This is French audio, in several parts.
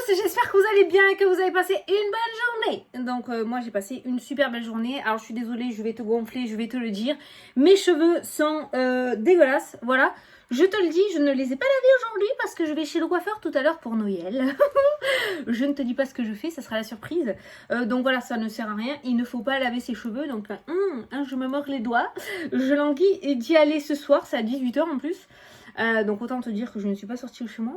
j'espère que vous allez bien et que vous avez passé une bonne journée. Donc moi j'ai passé une super belle journée. Alors je suis désolée, je vais te gonfler, je vais te le dire. Mes cheveux sont dégueulasses, voilà. Je te le dis, je ne les ai pas lavés aujourd'hui parce que je vais chez le coiffeur tout à l'heure pour Noël. Je ne te dis pas ce que je fais, ça sera la surprise. Donc voilà, ça ne sert à rien. Il ne faut pas laver ses cheveux. Donc je me mords les doigts. Je languis d'y aller ce soir, c'est à 18 h en plus. Donc autant te dire que je ne suis pas sortie au chemin.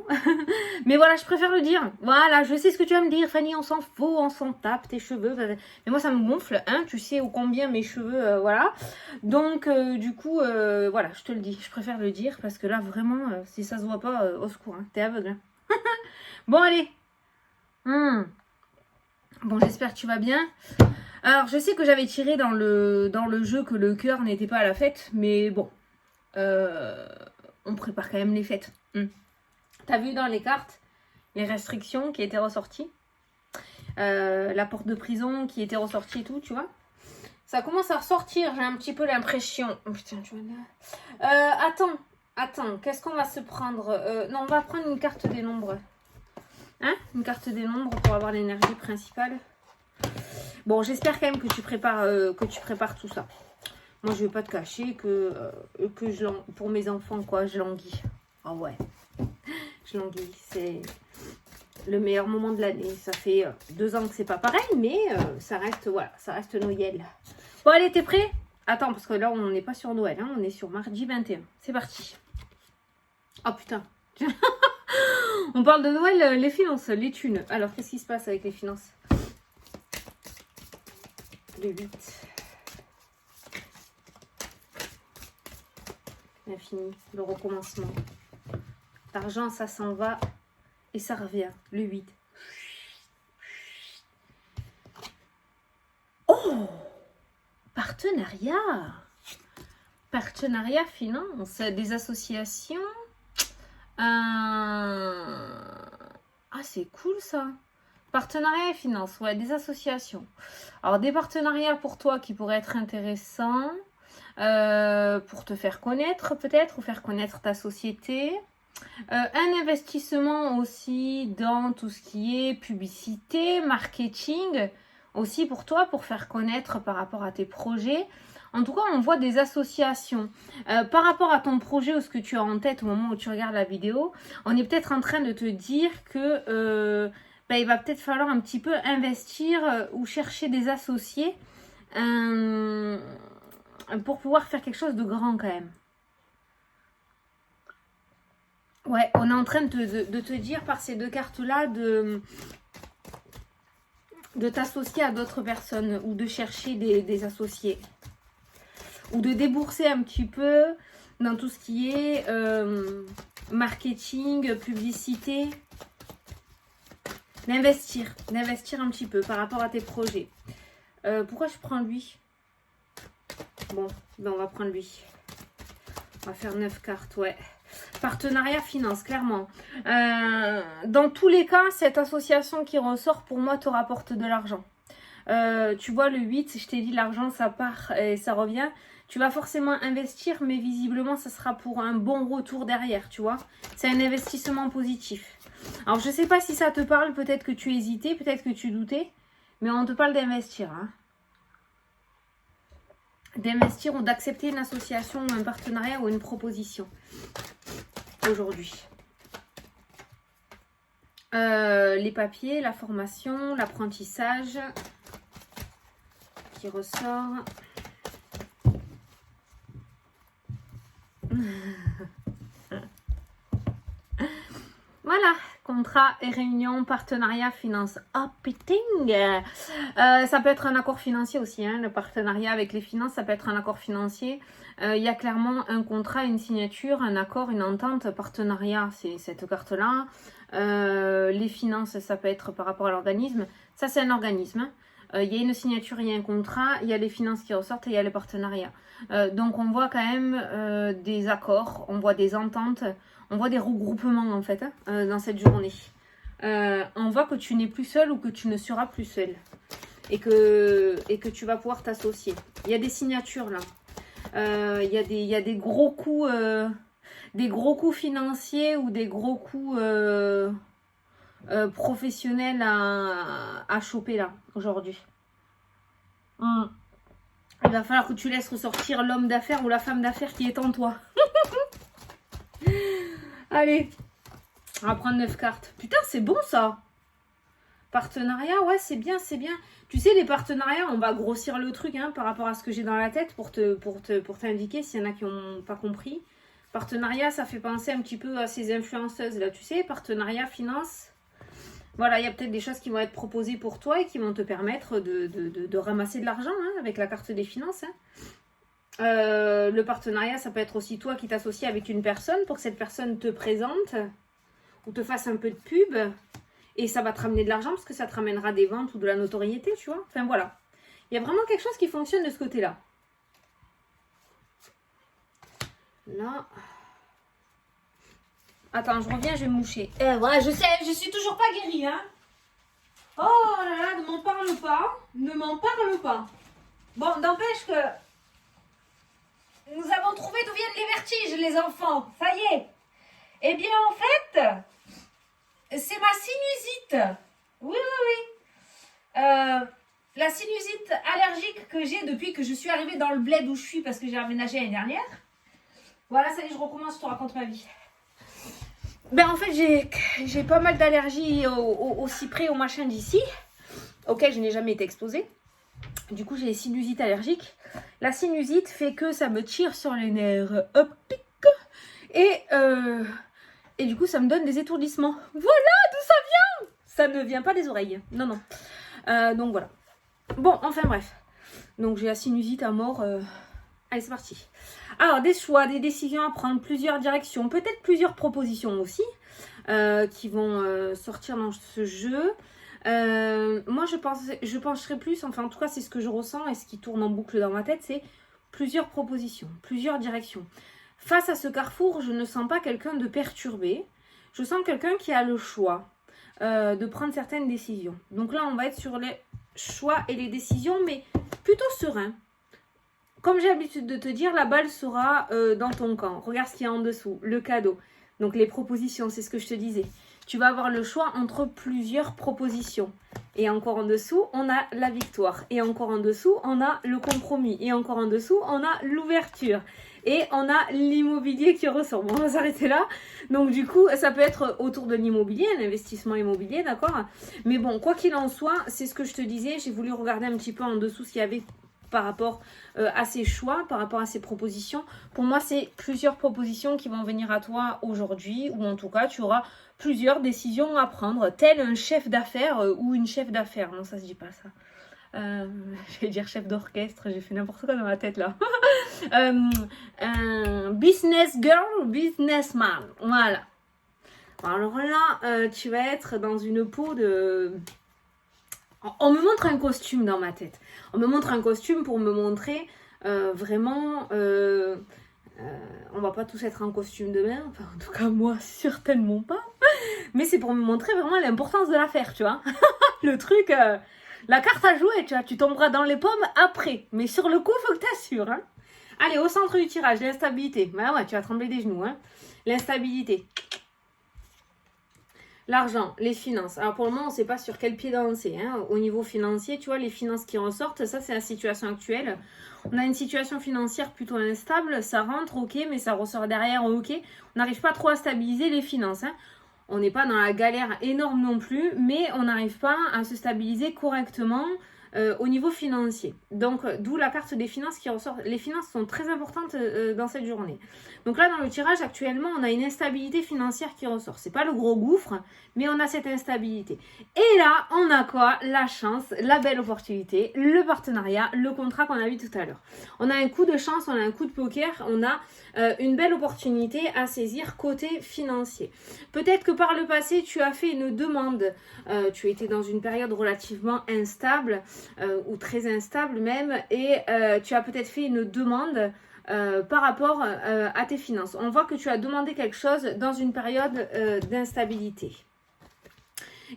Mais voilà, je préfère le dire. Voilà, je sais ce que tu vas me dire, Fanny, on s'en fout, on s'en tape, tes cheveux. Mais moi, ça me gonfle, hein. Tu sais ô combien mes cheveux, voilà. Donc, du coup, voilà, je te le dis. Je préfère le dire parce que là, vraiment, si ça se voit pas, au secours, hein, t'es aveugle. Hein. Bon, allez. Bon, j'espère que tu vas bien. Alors, je sais que j'avais tiré dans le jeu que le cœur n'était pas à la fête. Mais bon, on prépare quand même les fêtes. T'as vu dans les cartes les restrictions qui étaient ressorties, la porte de prison qui était ressortie et tout, tu vois. Ça commence à ressortir, j'ai un petit peu l'impression. Oh putain, tu vois là. Attends, qu'est-ce qu'on va se prendre non, on va prendre une carte des nombres. Hein, une carte des nombres pour avoir l'énergie principale. Bon, j'espère quand même que tu prépares tout ça. Moi, je vais pas te cacher que pour mes enfants, quoi, je languis. Ah ouais. Je languis, c'est le meilleur moment de l'année. Ça fait 2 ans que c'est pas pareil, mais ça reste, voilà, ça reste Noël. Bon, allez, t'es prêt? Attends, parce que là, on n'est pas sur Noël, hein, on est sur mardi 21. C'est parti. Oh putain. On parle de Noël, les finances, les thunes. Alors, qu'est-ce qui se passe avec les finances? Le 8. L'infini, le recommencement. L'argent, ça s'en va et ça revient. Le 8. Oh! Partenariat! Partenariat, finance, des associations. Ah, c'est cool ça. Partenariat et finance, ouais, des associations. Alors, des partenariats pour toi qui pourraient être intéressants. Pour te faire connaître peut-être ou faire connaître ta société. Un investissement aussi dans tout ce qui est publicité, marketing, aussi pour toi, pour faire connaître par rapport à tes projets. En tout cas, on voit des associations. Par rapport à ton projet ou ce que tu as en tête au moment où tu regardes la vidéo, on est peut-être en train de te dire que il va peut-être falloir un petit peu investir ou chercher des associés pour pouvoir faire quelque chose de grand quand même. Ouais, on est en train de te dire par ces 2 cartes-là de t'associer à d'autres personnes ou de chercher des associés. Ou de débourser un petit peu dans tout ce qui est marketing, publicité. D'investir un petit peu par rapport à tes projets. Pourquoi je prends lui? Bon, ben on va prendre lui. On va faire 9 cartes, ouais. Partenariat finance, clairement. Dans tous les cas, cette association qui ressort, pour moi, te rapporte de l'argent. Tu vois, le 8, je t'ai dit, l'argent, ça part et ça revient. Tu vas forcément investir, mais visiblement, ça sera pour un bon retour derrière, tu vois. C'est un investissement positif. Alors, je ne sais pas si ça te parle, peut-être que tu hésitais, peut-être que tu doutais, mais on te parle d'investir, hein. D'investir ou d'accepter une association ou un partenariat ou une proposition aujourd'hui. Les papiers, la formation, l'apprentissage qui ressort. Voilà, contrat et réunion, partenariat, finance. Oh, pitting. Ça peut être un accord financier aussi, hein, le partenariat avec les finances, ça peut être un accord financier. Il y a clairement un contrat, une signature, un accord, une entente, partenariat, c'est cette carte-là. Les finances, ça peut être par rapport à l'organisme. Ça, c'est un organisme. Il y a une signature, il y a un contrat, il y a les finances qui ressortent et il y a le partenariat. Donc, on voit quand même des accords, on voit des ententes, on voit des regroupements en fait dans cette journée. On voit que tu n'es plus seul ou que tu ne seras plus seul et que tu vas pouvoir t'associer. Il y a des signatures là. Il y a des gros coups financiers ou des gros coups professionnel à choper là, aujourd'hui. Il va falloir que tu laisses ressortir l'homme d'affaires ou la femme d'affaires qui est en toi. Allez, on va prendre 9 cartes. Putain, c'est bon ça. Partenariat, ouais, c'est bien, c'est bien. Tu sais, les partenariats, on va grossir le truc par rapport à ce que j'ai dans la tête pour t'indiquer s'il y en a qui n'ont pas compris. Partenariat, ça fait penser un petit peu à ces influenceuses là, tu sais, partenariat, finance. Voilà, il y a peut-être des choses qui vont être proposées pour toi et qui vont te permettre de ramasser de l'argent avec la carte des finances. Le partenariat, ça peut être aussi toi qui t'associes avec une personne pour que cette personne te présente ou te fasse un peu de pub. Et ça va te ramener de l'argent parce que ça te ramènera des ventes ou de la notoriété, tu vois. Enfin, voilà. Il y a vraiment quelque chose qui fonctionne de ce côté-là. Là... Attends, je reviens, je vais me moucher. Ouais, je sais, je suis toujours pas guérie, hein. Oh là là, ne m'en parle pas. Ne m'en parle pas. Bon, n'empêche que... Nous avons trouvé d'où viennent les vertiges, les enfants. Ça y est. Eh bien, en fait, c'est ma sinusite. Oui, oui, oui. La sinusite allergique que j'ai depuis que je suis arrivée dans le bled où je suis parce que j'ai aménagé l'année dernière. Voilà, ça y est, je recommence, je te raconte ma vie. Ben en fait, j'ai pas mal d'allergies au cyprès, au machin d'ici, auquel je n'ai jamais été exposée. Du coup, j'ai des sinusites allergiques. La sinusite fait que ça me tire sur les nerfs optiques et du coup, ça me donne des étourdissements. Voilà d'où ça vient. Ça ne vient pas des oreilles. Non, non. Donc voilà. Bon, enfin bref. Donc j'ai la sinusite à mort. Allez, c'est parti. Alors, des choix, des décisions à prendre, plusieurs directions, peut-être plusieurs propositions aussi qui vont sortir dans ce jeu. Moi, je pencherais plus, enfin en tout cas, c'est ce que je ressens et ce qui tourne en boucle dans ma tête, c'est plusieurs propositions, plusieurs directions. Face à ce carrefour, je ne sens pas quelqu'un de perturbé. Je sens quelqu'un qui a le choix de prendre certaines décisions. Donc là, on va être sur les choix et les décisions, mais plutôt serein. Comme j'ai l'habitude de te dire, la balle sera dans ton camp. Regarde ce qu'il y a en dessous, le cadeau. Donc les propositions, c'est ce que je te disais. Tu vas avoir le choix entre plusieurs propositions. Et encore en dessous, on a la victoire. Et encore en dessous, on a le compromis. Et encore en dessous, on a l'ouverture. Et on a l'immobilier qui ressort. Bon, on va s'arrêter là. Donc du coup, ça peut être autour de l'immobilier, l'investissement immobilier, d'accord? Mais bon, quoi qu'il en soit, c'est ce que je te disais. J'ai voulu regarder un petit peu en dessous ce qu'il y avait par rapport à ces choix, par rapport à ces propositions. Pour moi, c'est plusieurs propositions qui vont venir à toi aujourd'hui, ou en tout cas, tu auras plusieurs décisions à prendre, tel un chef d'affaires ou une chef d'affaires. Non, ça se dit pas ça. Je vais dire chef d'orchestre, j'ai fait n'importe quoi dans ma tête là. Business girl ou businessman, voilà. Alors là, tu vas être dans une peau de... On me montre un costume dans ma tête. On me montre un costume pour me montrer vraiment... on va pas tous être en costume demain. Enfin, en tout cas, moi, certainement pas. Mais c'est pour me montrer vraiment l'importance de l'affaire, tu vois. Le truc... la carte à jouer, tu vois. Tu tomberas dans les pommes après. Mais sur le coup, faut que t'assures. Hein. Allez, au centre du tirage, l'instabilité. Bah ouais, tu vas trembler des genoux. Hein. L'instabilité. L'argent, les finances. Alors pour le moment, on ne sait pas sur quel pied danser. Hein. Au niveau financier, tu vois, les finances qui ressortent, ça c'est la situation actuelle. On a une situation financière plutôt instable. Ça rentre, ok, mais ça ressort derrière, ok. On n'arrive pas trop à stabiliser les finances. Hein. On n'est pas dans la galère énorme non plus, mais on n'arrive pas à se stabiliser correctement au niveau financier. Donc, d'où la carte des finances qui ressort. Les finances sont très importantes dans cette journée. Donc là, dans le tirage, actuellement, on a une instabilité financière qui ressort. C'est pas le gros gouffre, mais on a cette instabilité. Et là, on a quoi? La chance, la belle opportunité, le partenariat, le contrat qu'on a vu tout à l'heure. On a un coup de chance, on a un coup de poker, on a une belle opportunité à saisir côté financier. Peut-être que par le passé, tu as fait une demande, tu étais dans une période relativement instable, ou très instable même, et tu as peut-être fait une demande par rapport à tes finances. On voit que tu as demandé quelque chose dans une période d'instabilité.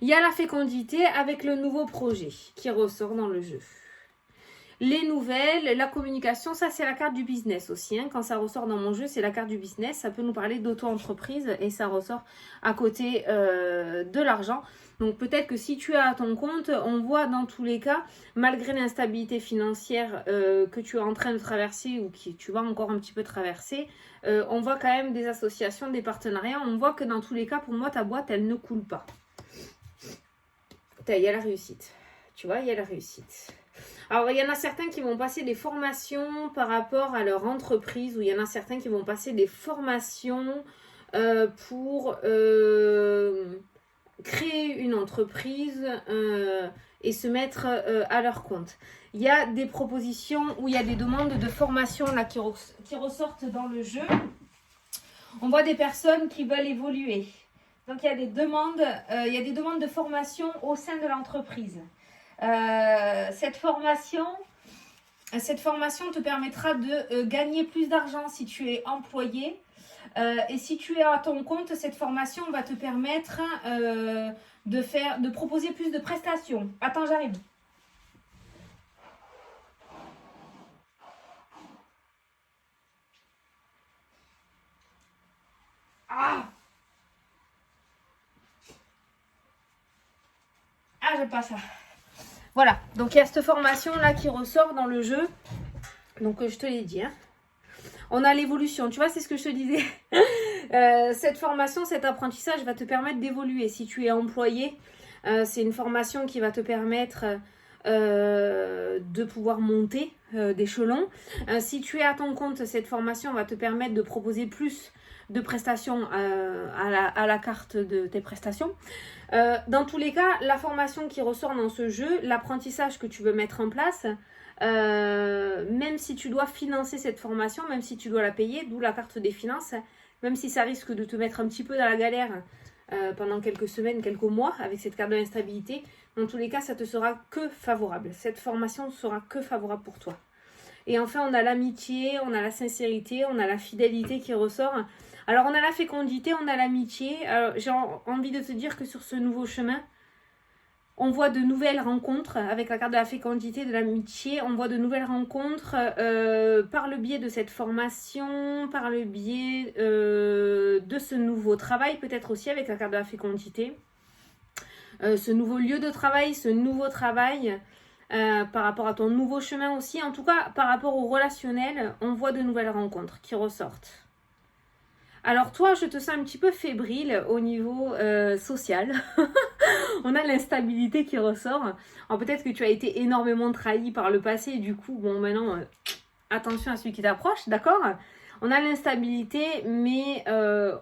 Il y a la fécondité avec le nouveau projet qui ressort dans le jeu. les nouvelles, la communication, ça c'est la carte du business aussi. Hein. Quand ça ressort dans mon jeu, c'est la carte du business. Ça peut nous parler d'auto-entreprise et ça ressort à côté de l'argent. Donc peut-être que si tu es à ton compte, on voit dans tous les cas, malgré l'instabilité financière que tu es en train de traverser ou que tu vas encore un petit peu traverser, on voit quand même des associations, des partenariats. On voit que dans tous les cas, pour moi, ta boîte, elle ne coule pas. Il y a la réussite. Tu vois, il y a la réussite. Alors, il y en a certains qui vont passer des formations par rapport à leur entreprise, ou il y en a certains qui vont passer des formations pour créer une entreprise et se mettre à leur compte. Il y a des propositions où il y a des demandes de formation là, qui ressortent dans le jeu. On voit des personnes qui veulent évoluer. Donc, il y a des demandes de formation au sein de l'entreprise. Cette formation te permettra de gagner plus d'argent si tu es employé. Et si tu es à ton compte, cette formation va te permettre de proposer plus de prestations. Attends, j'arrive. J'aime pas ça. Voilà, donc il y a cette formation là qui ressort dans le jeu. Donc je te l'ai dit, hein. On a l'évolution, tu vois, c'est ce que je te disais. Cette formation, cet apprentissage va te permettre d'évoluer. Si tu es employé, c'est une formation qui va te permettre de pouvoir monter d'échelon. Si tu es à ton compte, cette formation va te permettre de proposer plus de prestations à la carte de tes prestations. Dans tous les cas, la formation qui ressort dans ce jeu, l'apprentissage que tu veux mettre en place, même si tu dois financer cette formation, même si tu dois la payer, d'où la carte des finances, même si ça risque de te mettre un petit peu dans la galère pendant quelques semaines, quelques mois avec cette carte de l'instabilité, dans tous les cas, ça te sera que favorable. Cette formation sera que favorable pour toi. Et enfin, on a l'amitié, on a la sincérité, on a la fidélité qui ressort. Alors, on a la fécondité, on a l'amitié. J'ai envie de te dire que sur ce nouveau chemin, on voit de nouvelles rencontres avec la carte de la fécondité, de l'amitié. On voit de nouvelles rencontres par le biais de cette formation, par le biais de ce nouveau travail, peut-être aussi avec la carte de la fécondité. Ce nouveau lieu de travail, ce nouveau travail, par rapport à ton nouveau chemin aussi. En tout cas, par rapport au relationnel, on voit de nouvelles rencontres qui ressortent. Alors toi, je te sens un petit peu fébrile au niveau social. On a l'instabilité qui ressort. Alors peut-être que tu as été énormément trahi par le passé. Du coup, bon, maintenant, attention à celui qui t'approche, d'accord ? On a l'instabilité, mais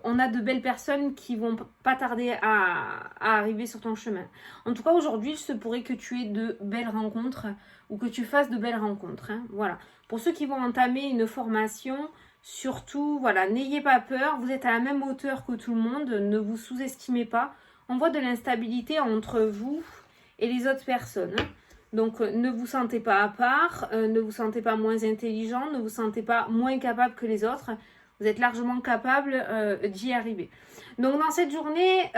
on a de belles personnes qui vont pas tarder à arriver sur ton chemin. En tout cas, aujourd'hui, il se pourrait que tu aies de belles rencontres ou que tu fasses de belles rencontres. Hein, voilà. Pour ceux qui vont entamer une formation, surtout, voilà, n'ayez pas peur. Vous êtes à la même hauteur que tout le monde. Ne vous sous-estimez pas. On voit de l'instabilité entre vous et les autres personnes. Hein. Donc, ne vous sentez pas à part, ne vous sentez pas moins intelligent, ne vous sentez pas moins capable que les autres. Vous êtes largement capable d'y arriver. Donc, dans cette journée,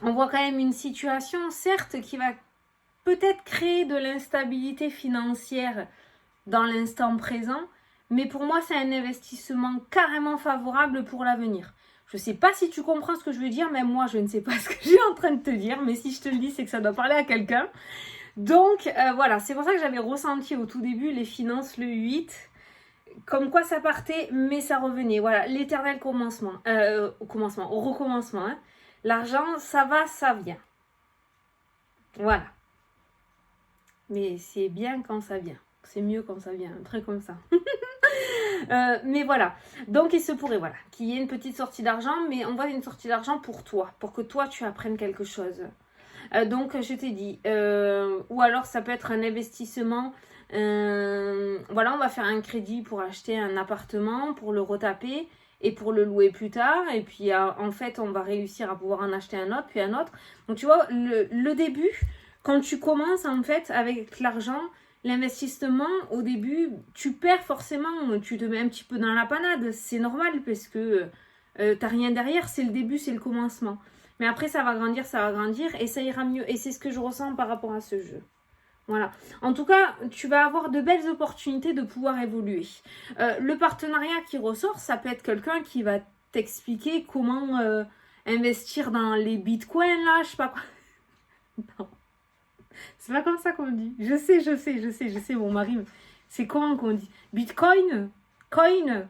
on voit quand même une situation, certes, qui va peut-être créer de l'instabilité financière dans l'instant présent, mais pour moi, c'est un investissement carrément favorable pour l'avenir. Je ne sais pas si tu comprends ce que je veux dire, même moi, je ne sais pas ce que je suis en train de te dire, mais si je te le dis, c'est que ça doit parler à quelqu'un. Donc, voilà, c'est pour ça que j'avais ressenti au tout début les finances, le 8, comme quoi ça partait, mais ça revenait. Voilà, l'éternel commencement, au recommencement. Hein. L'argent, ça va, ça vient. Voilà. Mais c'est bien quand ça vient. C'est mieux quand ça vient, un truc comme ça. Mais voilà, donc il se pourrait voilà, qu'il y ait une petite sortie d'argent, mais on voit une sortie d'argent pour toi, pour que toi tu apprennes quelque chose. Donc je t'ai dit, ou alors ça peut être un investissement, voilà, on va faire un crédit pour acheter un appartement, pour le retaper et pour le louer plus tard, et puis en fait on va réussir à pouvoir en acheter un autre, puis un autre. Donc tu vois, le début, quand tu commences en fait avec l'argent, l'investissement, au début, tu perds forcément, tu te mets un petit peu dans la panade. C'est normal parce que t'as rien derrière, c'est le début, c'est le commencement. Mais après, ça va grandir et ça ira mieux. Et c'est ce que je ressens par rapport à ce jeu. Voilà. En tout cas, tu vas avoir de belles opportunités de pouvoir évoluer. Le partenariat qui ressort, ça peut être quelqu'un qui va t'expliquer comment investir dans les bitcoins, là, je sais pas quoi. Non. C'est pas comme ça qu'on dit. Je sais, mon mari. C'est comment qu'on dit? Bitcoin? Coin?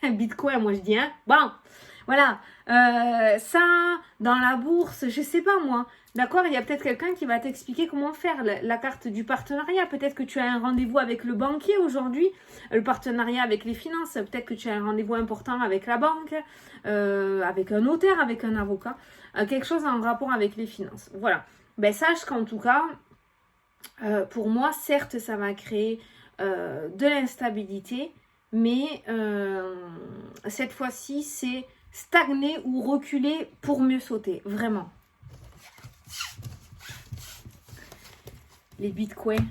Bitcoin, moi je dis, hein. Bon, voilà. Ça, dans la bourse, je sais pas moi. D'accord, il y a peut-être quelqu'un qui va t'expliquer comment faire la carte du partenariat. Peut-être que tu as un rendez-vous avec le banquier aujourd'hui, le partenariat avec les finances. Peut-être que tu as un rendez-vous important avec la banque, avec un notaire, avec un avocat. Quelque chose en rapport avec les finances. Voilà. Ben, sache qu'en tout cas, pour moi, certes, ça va créer de l'instabilité, mais cette fois-ci, c'est stagner ou reculer pour mieux sauter, vraiment. Les bitcoins.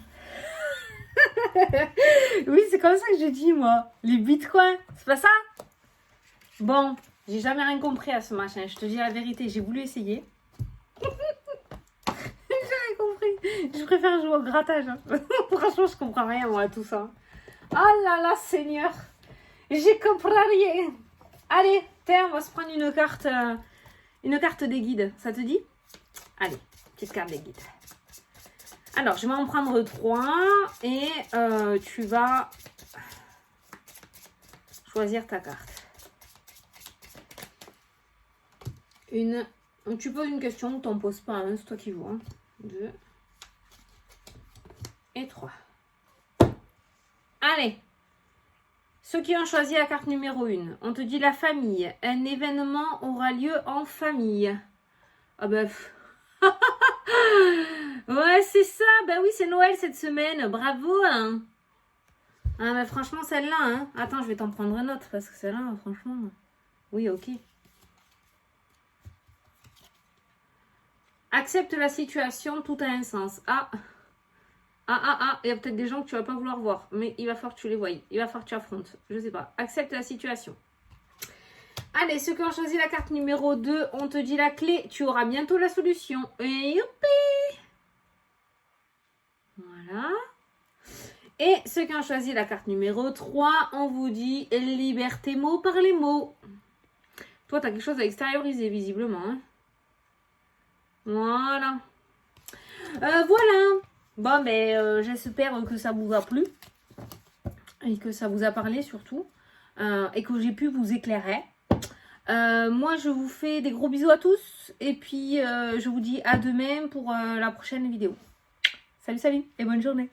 Oui, c'est comme ça que je dis, moi. Les bitcoins, c'est pas ça? Bon, j'ai jamais rien compris à ce machin. Je te dis la vérité, j'ai voulu essayer. Compris. Je préfère jouer au grattage. Hein. Franchement, je comprends rien, moi, à tout ça. Oh là là, Seigneur. J'y comprends rien. Allez, tiens, on va se prendre une carte des guides. Ça te dit? Allez, petite carte des guides. Alors, je vais en prendre 3 et tu vas choisir ta carte. Tu poses une question, t'en poses pas, hein, c'est toi qui vois. 2 et 3. Allez. Ceux qui ont choisi la carte numéro 1, on te dit la famille. Un événement aura lieu en famille. Ah ben... ouais, c'est ça. Ben oui, c'est Noël cette semaine. Bravo. Hein. Ah ben franchement, celle-là. Hein. Attends, je vais t'en prendre une autre parce que celle-là, franchement... Oui, ok. Accepte la situation, tout a un sens. Il y a peut-être des gens que tu vas pas vouloir voir, mais il va falloir que tu les voies. Il va falloir que tu affrontes. Je sais pas. Accepte la situation. Allez, ceux qui ont choisi la carte numéro 2, on te dit la clé. Tu auras bientôt la solution. Et youpi! Voilà. Et ceux qui ont choisi la carte numéro 3, on vous dit liberté mot par les mots. Toi, tu as quelque chose à extérioriser, visiblement. Hein. Voilà. Voilà. Bon, ben, j'espère que ça vous a plu. Et que ça vous a parlé, surtout. Et que j'ai pu vous éclairer. Moi, je vous fais des gros bisous à tous. Et puis, je vous dis à demain pour la prochaine vidéo. Salut, salut et bonne journée.